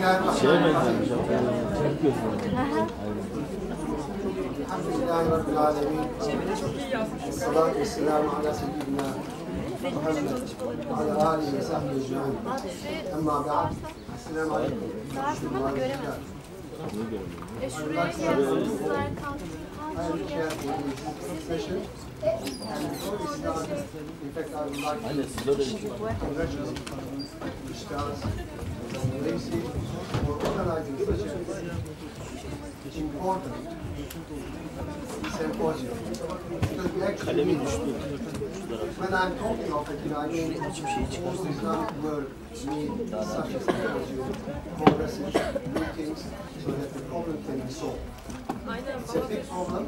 الحمد لله رب العالمين والصلاة والسلام على سيدنا محمد وعلى آله وصحبه أجمعين. أما بعد السلام عليكم ورحمة الله وبركاته. I will share with you this session, and before we start, in fact, I would like to congratulate Ustaz Lacy for organizing such an important symposium. Because we actually, when I'm talking of it, I mean, most Islamic world need such a symposium, congresses, meetings, so that the problem can be solved. It's a big problem,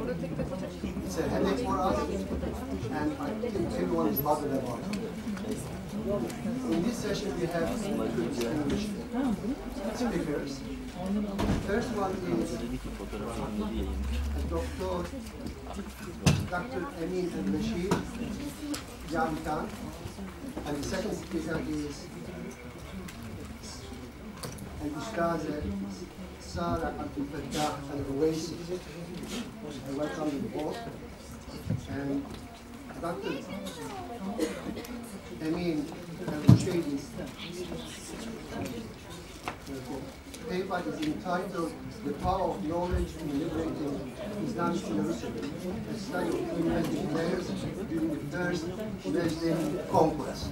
it's a headache for us, and I think everyone is bothered about it. In this session we have two distinguished speakers. The first one is Dr. Amin al-Bashir Javikan, and the second speaker is Ustaz Sarah Abdul Fattah al-Uwaisi. I welcome you both. And Dr. Amin al-Bashir's paper is entitled The Power of Knowledge in Liberating Islamic Jerusalem, a study of Muslim players during the first Muslim conquest.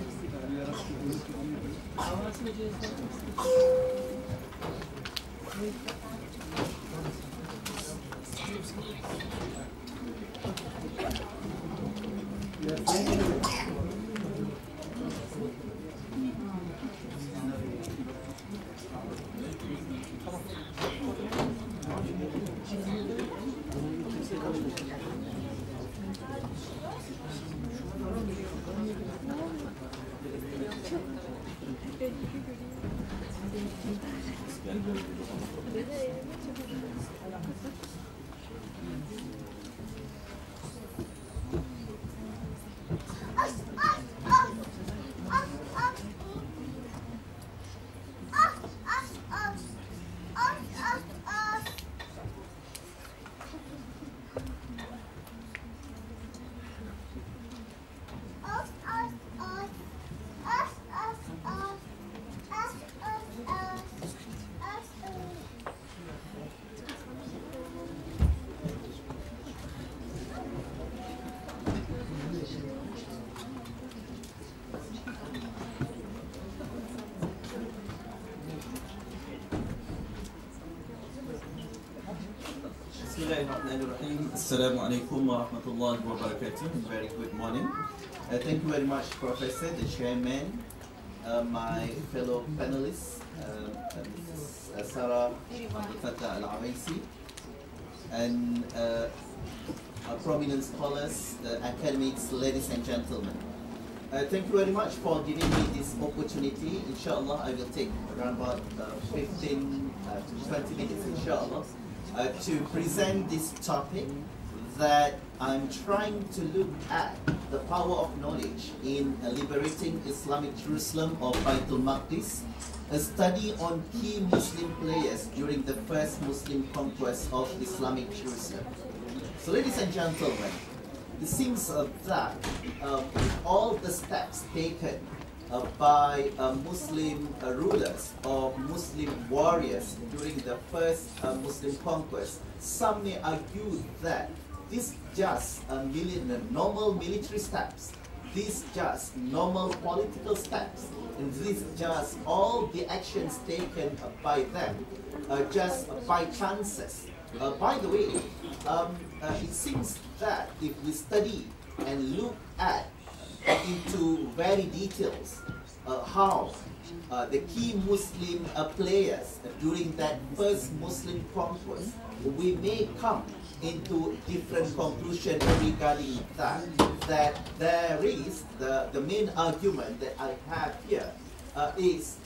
Assalamu alaikum wa rahmatullahi wa barakatuh. Very good morning. Thank you very much, Professor, the Chairman, my fellow panelists, Sarah Abdul Fattah al-Uwaisi, and our prominent scholars, the academics, ladies and gentlemen. Thank you very much for giving me this opportunity. Inshallah, I will take around about 15 to 20 minutes, inshallah, to present this topic that I'm trying to look at the power of knowledge in liberating Islamic Jerusalem or Beytül Makdis, a study on key Muslim players during the first Muslim conquest of Islamic Jerusalem. So ladies and gentlemen, it seems that all the steps taken by Muslim rulers or Muslim warriors during the first Muslim conquest, some may argue that these just normal military steps, these just normal political steps, and these just all the actions taken by them just by chances. By the way, it seems that if we study and look at into very details how the key Muslim players during that first Muslim conquest, we may come into different conclusion regarding that there is the main argument that I have here is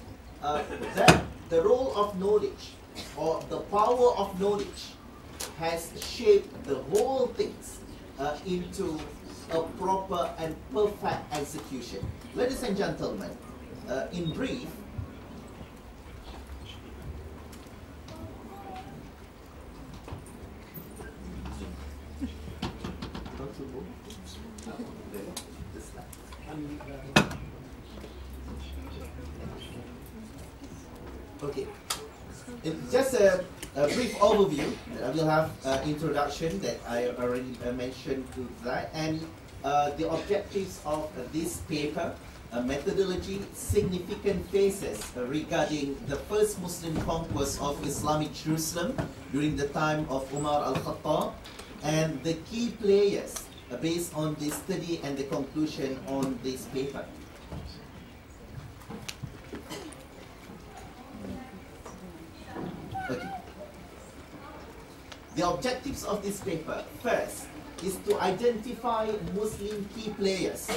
that the role of knowledge or the power of knowledge has shaped the whole things into a proper and perfect execution. Ladies and gentlemen, in brief, Okay. Just a brief overview. I will have introduction that I already mentioned to that, and the objectives of this paper, methodology, significant phases regarding the first Muslim conquest of Islamic Jerusalem during the time of Umar al-Khattab, and the key players based on the study and the conclusion on this paper. Okay. The objectives of this paper, first, is to identify Muslim key players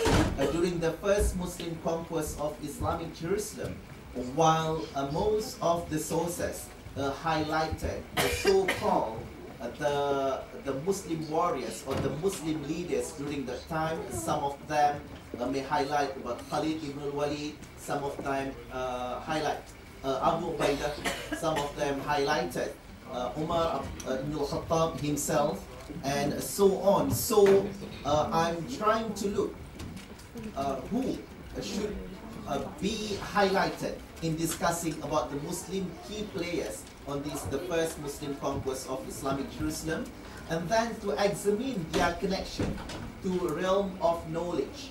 during the first Muslim conquest of Islamic Jerusalem, while most of the sources highlighted the so-called the Muslim warriors or the Muslim leaders during that time. Some of them may highlight about Khalid ibn al-Walid, some of them highlight Abu Ubaidah, some of them highlighted Umar ibn al-Khattab himself, and so on. So I'm trying to look who should be highlighted in discussing about the Muslim key players on this, the first Muslim conquest of Islamic Jerusalem, and then to examine their connection to realm of knowledge.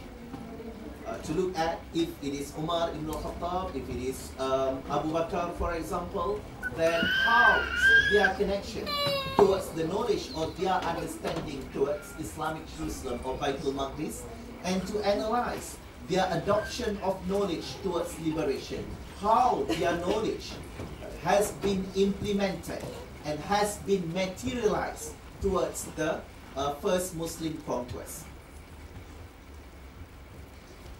To look at if it is Umar ibn al-Khattab, if it is Abu Bakr, for example, then how their connection towards the knowledge or their understanding towards Islamic Jerusalem or Beytül Makdis, and to analyze their adoption of knowledge towards liberation, how their knowledge has been implemented and has been materialized towards the first Muslim conquest.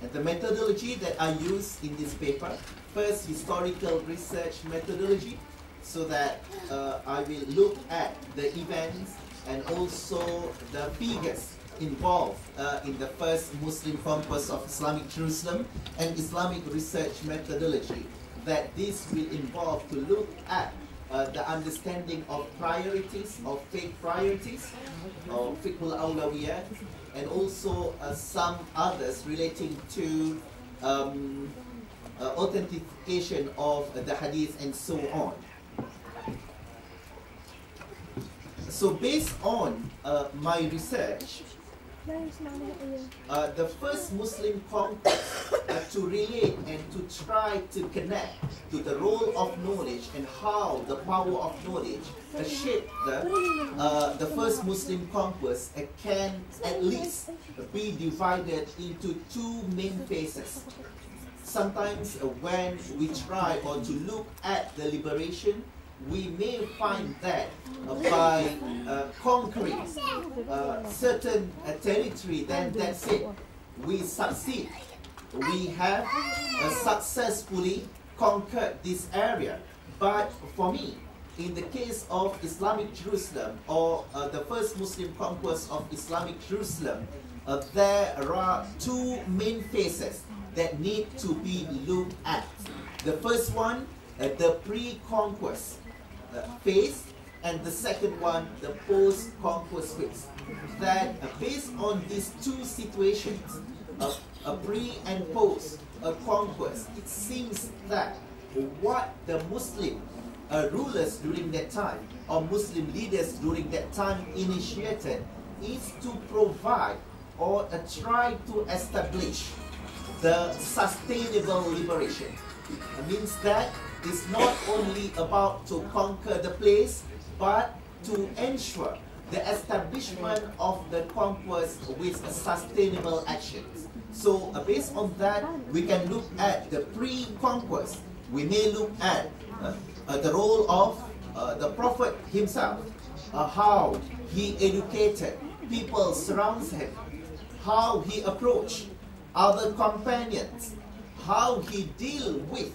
And the methodology that I use in this paper, first, historical research methodology, so that I will look at the events and also the figures involved in the first Muslim conquest of Islamic Jerusalem, and Islamic research methodology, that this will involve to look at the understanding of priorities, of faith priorities, or fiqhul awlawiyat, and also some others relating to authentication of the hadith and so on. So based on my research, the first Muslim conquest to relate and to try to connect to the role of knowledge and how the power of knowledge shaped the first Muslim conquest can at least be divided into two main phases. Sometimes when we try or to look at the liberation, we may find that by conquering certain territory, then that's it. We succeed. We have successfully conquered this area. But for me, in the case of Islamic Jerusalem, or the first Muslim conquest of Islamic Jerusalem, there are two main phases that need to be looked at. The first one, the pre-conquest phase, and the second one, the post-conquest phase. That based on these two situations, a pre and post-conquest, it seems that what the Muslim rulers during that time, or Muslim leaders during that time initiated, is to provide or try to establish the sustainable liberation. It means that it's not only about to conquer the place, but to ensure the establishment of the conquest with sustainable actions. So based on that, we can look at the pre-conquest. We may look at the role of the Prophet himself, how he educated people surrounds him, how he approached other companions, how he deal with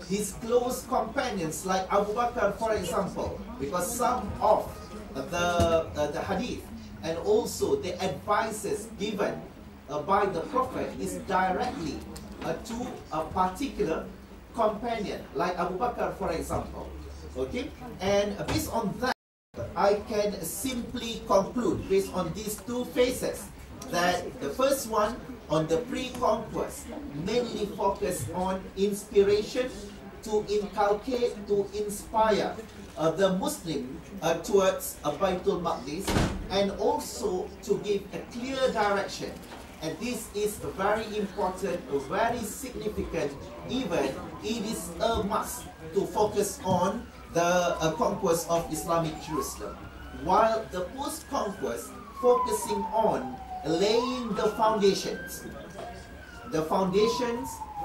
his close companions like Abu Bakr, for example, because some of the hadith and also the advices given by the Prophet is directly to a particular companion like Abu Bakr, for example. Okay, and based on that, I can simply conclude based on these two phases that the first one on the pre-conquest mainly focused on inspiration to inculcate, to inspire the Muslim towards Beytül Makdis, and also to give a clear direction. And this is very important, very significant, even it is a must to focus on the conquest of Islamic Jerusalem, while the post-conquest focusing on laying the foundations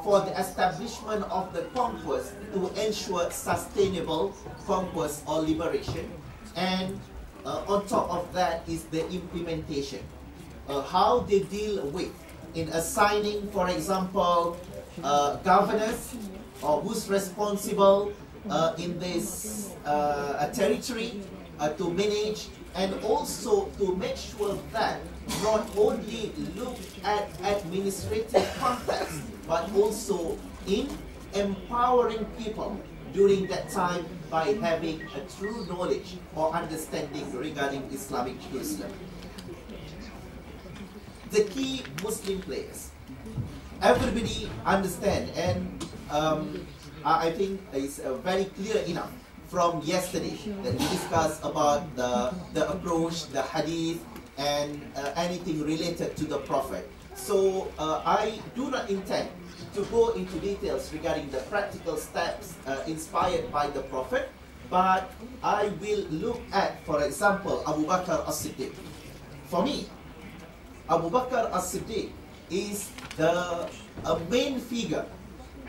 for the establishment of the conquest to ensure sustainable conquest or liberation. And on top of that is the implementation. How they deal with in assigning, for example, governors or who's responsible in this territory to manage, and also to make sure that not only look at administrative context, but also in empowering people during that time by having a true knowledge or understanding regarding Islamic Jerusalem. The key Muslim players, everybody understand, and I think it's very clear enough from yesterday that we discussed about the approach, the hadith, and anything related to the Prophet. So I do not intend to go into details regarding the practical steps inspired by the Prophet, but I will look at, for example, Abu Bakr as-Siddiq. For me, Abu Bakr as-Siddiq is the main figure,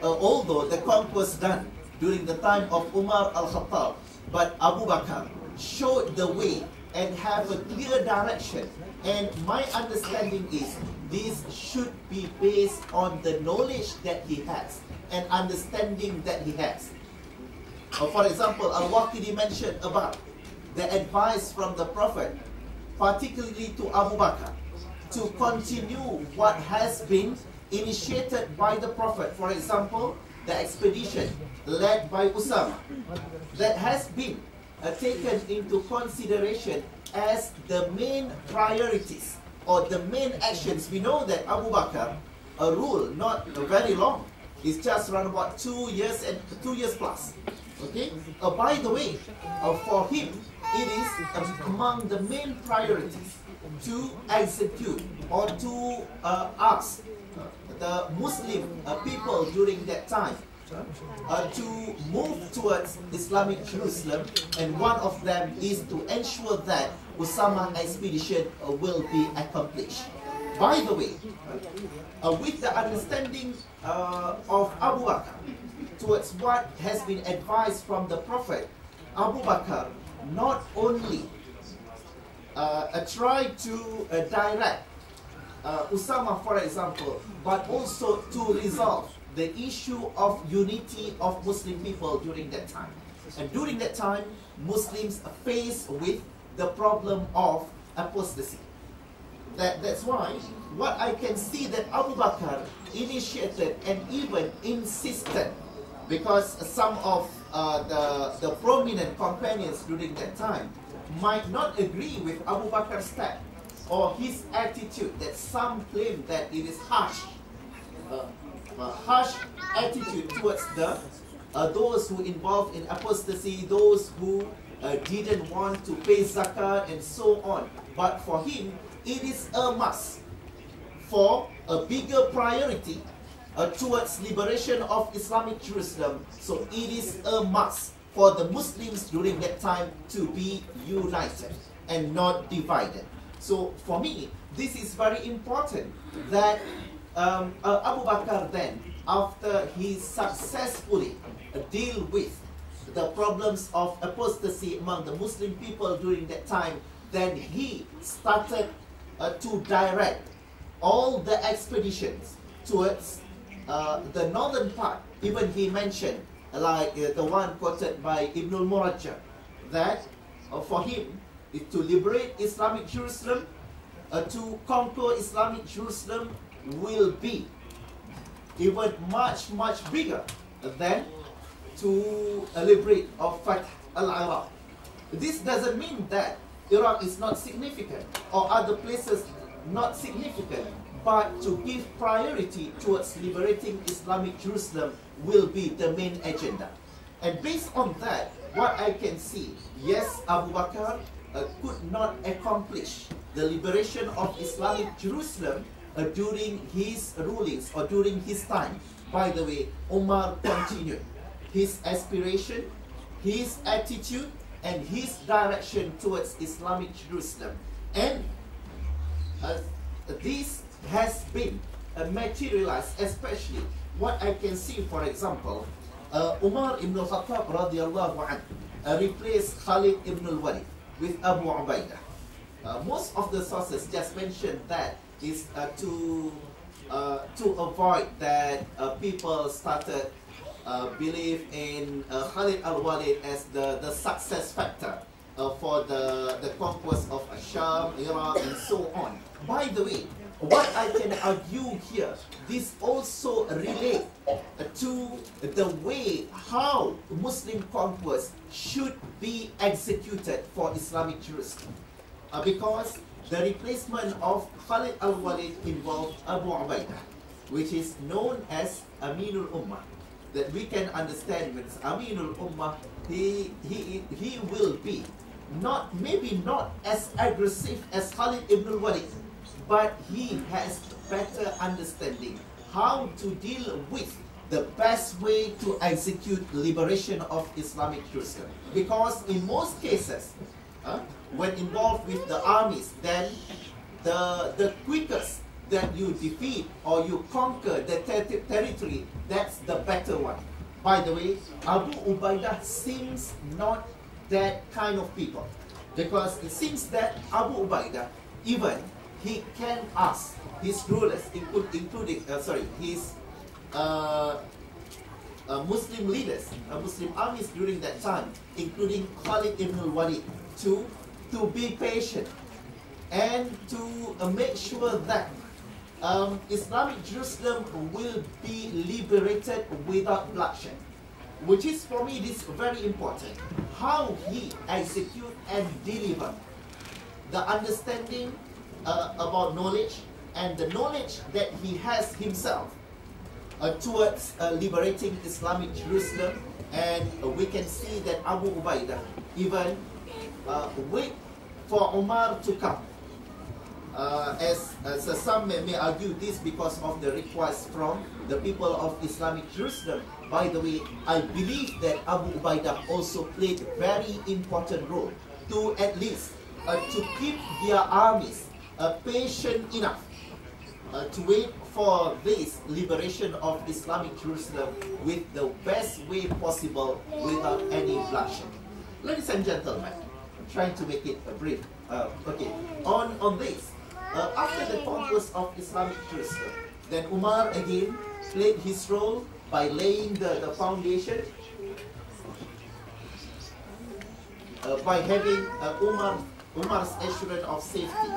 although the conquest done during the time of Umar al-Khattab, but Abu Bakr showed the way and have a clear direction. And my understanding is this should be based on the knowledge that he has and understanding that he has. For example, Al-Waqidi mentioned about the advice from the Prophet, particularly to Abu Bakr, to continue what has been initiated by the Prophet. For example, the expedition led by Usama, that has been taken into consideration as the main priorities or the main actions. We know that Abu Bakr ruled not very long. It's just around about 2 years and 2 years plus. Okay. By the way, for him, it is among the main priorities to execute or to ask the Muslim people during that time to move towards Islamic Jerusalem, and one of them is to ensure that Usama expedition will be accomplished. By the way, with the understanding of Abu Bakr towards what has been advised from the Prophet, Abu Bakr not only tried to direct Usama, for example, but also to resolve the issue of unity of Muslim people during that time. And during that time, Muslims are faced with the problem of apostasy. That's why what I can see that Abu Bakr initiated and even insisted, because some of the prominent companions during that time might not agree with Abu Bakr's step or his attitude, that some claim that it is harsh attitude towards those who involved in apostasy, those who didn't want to pay zakat and so on. But for him, it is a must for a bigger priority towards liberation of Islamic Jerusalem. So it is a must for the Muslims during that time to be united and not divided. So for me, this is very important that Abu Bakr then, after he successfully deal with the problems of apostasy among the Muslim people during that time, then he started to direct all the expeditions towards the northern part. Even he mentioned, like the one quoted by Ibn al-Murajjah, that for him is to liberate Islamic Jerusalem, to conquer Islamic Jerusalem will be even much bigger than to liberate or fight al-Iraq. This doesn't mean that Iraq is not significant or other places not significant, but to give priority towards liberating Islamic Jerusalem will be the main agenda. And based on that, what I can see, yes, Abu Bakr could not accomplish the liberation of Islamic Jerusalem during his rulings or during his time. By the way, Umar continued his aspiration, his attitude, and his direction towards Islamic Jerusalem. And this has been materialized, especially what I can see, for example, Umar ibn al-Khattab radiallahu anhu replaced Khalid ibn al-Walid with Abu Ubaidah. Most of the sources just mentioned that is to avoid that people started believe in Khalid al-Walid as the success factor for the conquest of Sham, Iraq, and so on. By the way, what I can argue here, this also relates to the way how Muslim conquest should be executed for Islamic Jerusalem. Because the replacement of Khalid al-Walid involved Abu Ubaidah, which is known as Aminul Ummah. That we can understand with Aminul Ummah, he will be maybe not as aggressive as Khalid ibn al-Walid, but he has better understanding how to deal with the best way to execute liberation of Islamic Jerusalem. Because in most cases, when involved with the armies, then the quickest that you defeat or you conquer the territory, that's the better one. By the way, Abu Ubaidah seems not that kind of people, because it seems that Abu Ubaidah, even he can ask his rulers, including his Muslim leaders, Muslim armies during that time, including Khalid ibn al-Walid, to be patient and to make sure that Islamic Jerusalem will be liberated without bloodshed, which is for me this very important. How he execute and deliver the understanding about knowledge and the knowledge that he has himself towards liberating Islamic Jerusalem. And we can see that Abu Ubaidah even wait for Umar to come. As some may argue this because of the request from the people of Islamic Jerusalem. By the way, I believe that Abu Ubaidah also played a very important role to at least to keep their armies patient enough to wait for this liberation of Islamic Jerusalem with the best way possible without any bloodshed. Ladies and gentlemen, I'm trying to make it brief. Okay, on this. After the conquest of Islamic Jerusalem, then Umar again played his role by laying the foundation, by having Umar's assurance of safety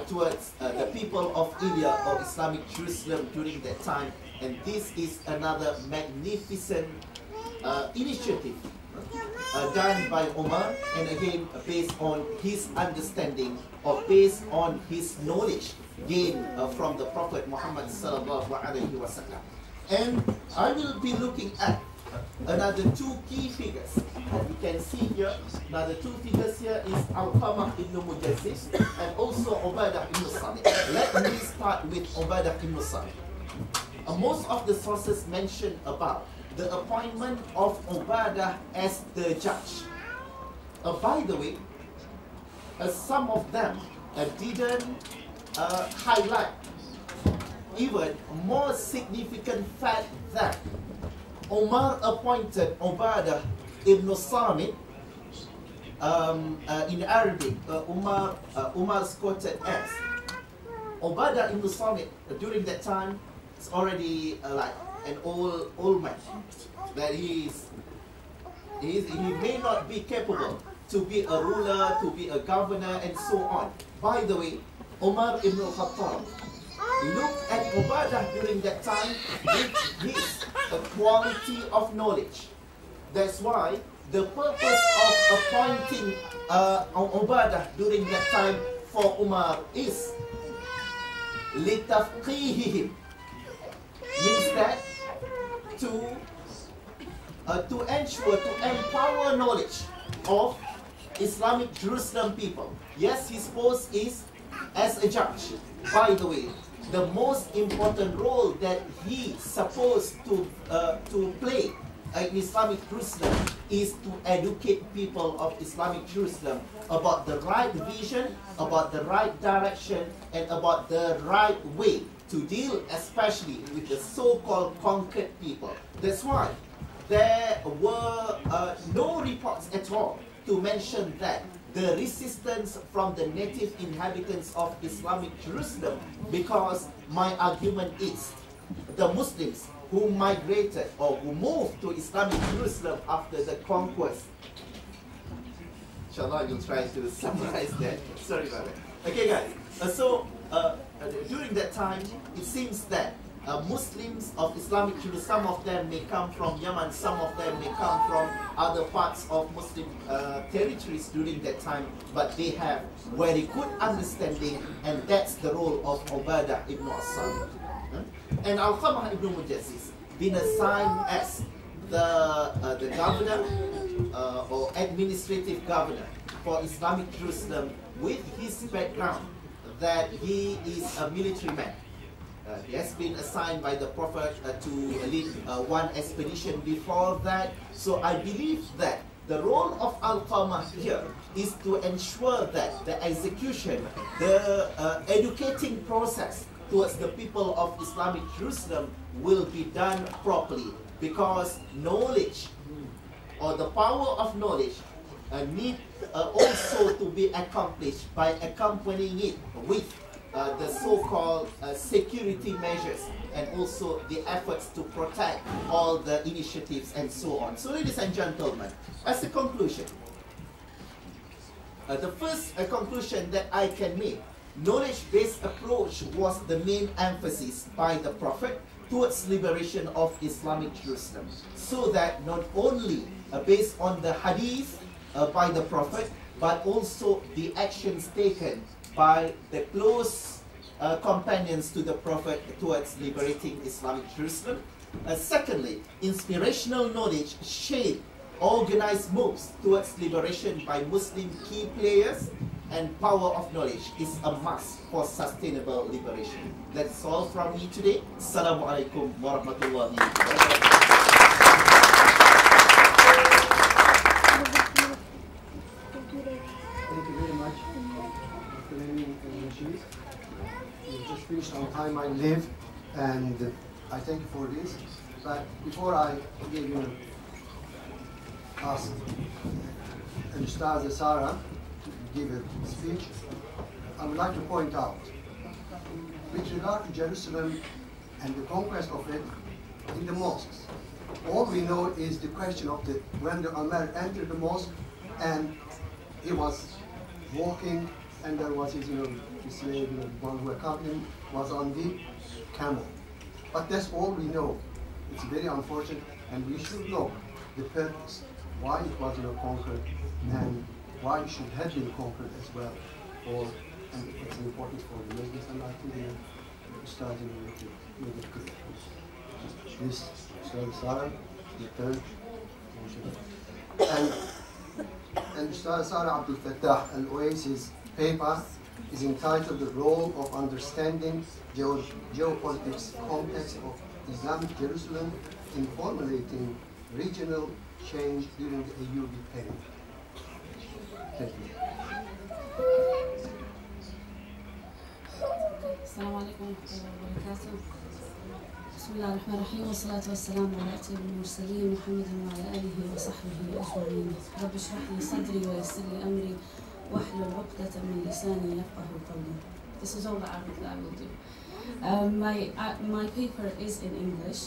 towards the people of India or Islamic Jerusalem during that time. And this is another magnificent initiative done by Umar, and again based on his understanding or based on his knowledge gained from the Prophet Muhammad sallallahu alaihi wasallam. And I will be looking at another two key figures. You can see here, another two figures here is Al-Qamah ibn Mujazzis and also Ubadah ibn Samit. Let me start with Ubadah ibn Samit. Most of the sources mention about the appointment of Ubadah as the judge. By the way, some of them didn't highlight even more significant fact that Umar appointed Ubadah ibn Samit, in Arabic, Umar's quoted as Ubadah ibn Samit during that time is already like an old man, that he may not be capable to be a ruler, to be a governor, and so on. By the way, Umar ibn al-Khattab looked at Ubadah during that time with his quality of knowledge. That's why the purpose of appointing Ubadah during that time for Umar is لِتَفْقِيهِهِمْ means that to ensure, to empower knowledge of Islamic Jerusalem people. Yes, his post is as a judge. By the way, the most important role that he supposed to play in Islamic Jerusalem is to educate people of Islamic Jerusalem about the right vision, about the right direction, and about the right way to deal especially with the so-called conquered people. That's why there were no reports at all to mention that the resistance from the native inhabitants of Islamic Jerusalem, because my argument is the Muslims who migrated or who moved to Islamic Jerusalem after the conquest. Inshallah, you'll try to summarize that. Sorry about that. Okay, guys. During that time, it seems that Muslims of Islamic Jerusalem, some of them may come from Yemen, some of them may come from other parts of Muslim territories during that time, but they have very good understanding, and that's the role of Ubadah ibn Asad. And Alqamah ibn Mujassiz been assigned as the governor or administrative governor for Islamic Jerusalem with his background that he is a military man. He has been assigned by the Prophet to lead one expedition before that. So I believe that the role of Al-Qamah here is to ensure that the execution, the educating process towards the people of Islamic Jerusalem will be done properly, because knowledge or the power of knowledge need also to be accomplished by accompanying it with the so-called security measures, and also the efforts to protect all the initiatives and so on. So ladies and gentlemen, as a conclusion, the first conclusion that I can make, knowledge-based approach was the main emphasis by the Prophet towards liberation of Islamic Jerusalem, so that not only based on the hadith by the Prophet, but also the actions taken by the close companions to the Prophet towards liberating Islamic Jerusalem. Secondly, inspirational knowledge shaped organized moves towards liberation by Muslim key players, and power of knowledge is a must for sustainable liberation. That's all from me today. Assalamu alaikum warahmatullahi wabarakatuh. Thank you very much for letting me You just finished on time, I live, and I thank you for this. But before I give you ask Ustaz Sarah to give a speech, I would like to point out, with regard to Jerusalem and the conquest of it in the mosques, all we know is the question of when the Umar entered the mosque and he was walking, and there was his, his slave, the one who accompanied him, was on the camel. But that's all we know. It's very unfortunate, and we should know the purpose, why it was conquered, and why it should have been conquered as well. And it's important for the Muslims, and I think the starting with it good. This Ustaz Sarah, the third, and Ustaz Sarah Abdul Fattah Al-Oasis paper is entitled The Role of Understanding Geopolitics Context of Islamic Jerusalem in Formulating Regional Change During the Ayyubi Period. Thank you. السلام عليكم ورحمة الله وبركاته. بسم الله الرحمن الرحيم، والصلاة والسلام على أتم المرسلين محمد وعلى آله وصحبه أجمعين. رب اشرح لي صدري ويسر لي أمري واحلل عقدة من لساني يفقهوا قولي. This is all the Arabic that I will do. My paper is in English.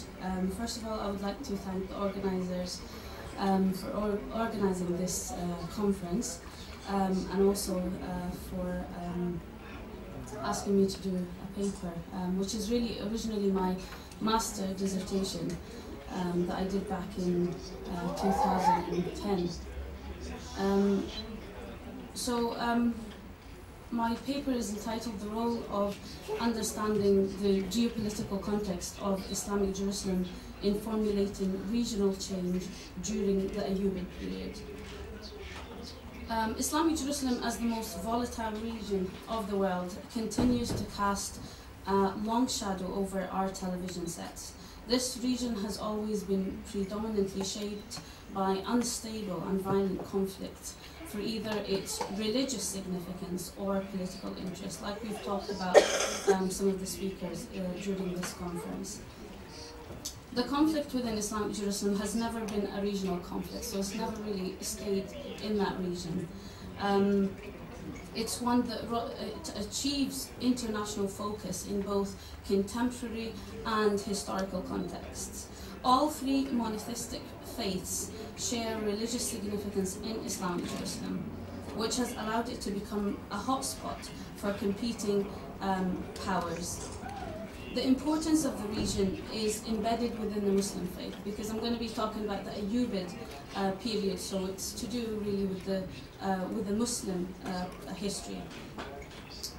First of all, I would like to thank the organizers for organizing this conference, and also for asking me to do a paper, which is really originally my master dissertation that I did back in 2010. My paper is entitled The Role of Understanding the Geopolitical Context of Islamic Jerusalem in Formulating Regional Change During the Ayyubid Period. Islamic Jerusalem, as the most volatile region of the world, continues to cast a long shadow over our television sets. This region has always been predominantly shaped by unstable and violent conflict for either its religious significance or political interest, like we've talked about some of the speakers during this conference. The conflict within Islamic Jerusalem has never been a regional conflict, so it's never really stayed in that region. It's one that achieves international focus in both contemporary and historical contexts. All three monotheistic faiths share religious significance in Islamic Jerusalem, which has allowed it to become a hotspot for competing powers. The importance of the region is embedded within the Muslim faith, because I'm going to be talking about the Ayyubid period, so it's to do really with the Muslim history.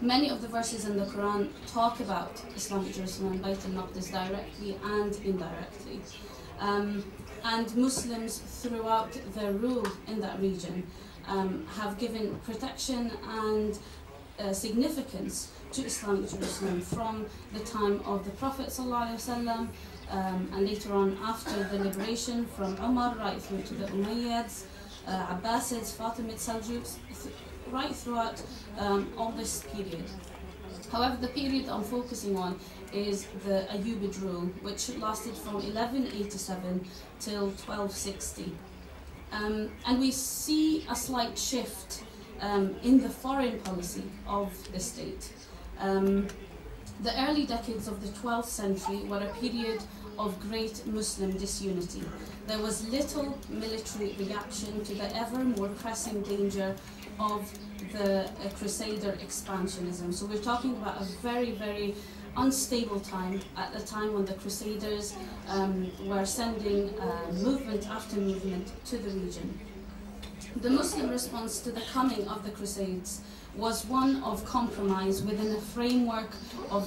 Many of the verses in the Quran talk about Islamic Jerusalem and Beytül Makdis directly and indirectly. And Muslims throughout their rule in that region have given protection and significance to Islamic Jerusalem from the time of the Prophet ﷺ, and later on after the liberation from Umar right through to the Umayyads, Abbasids, Fatimids, Seljuks, right throughout all this period. However, the period I'm focusing on is the Ayyubid rule, which lasted from 1187 till 1260. And we see a slight shift in the foreign policy of the state. The early decades of the 12th century were a period of great Muslim disunity. There was little military reaction to the ever more pressing danger of the Crusader expansionism. So we're talking about a very, very unstable time, at the time when the Crusaders were sending movement after movement to the region. The Muslim response to the coming of the Crusades was one of compromise within a framework of the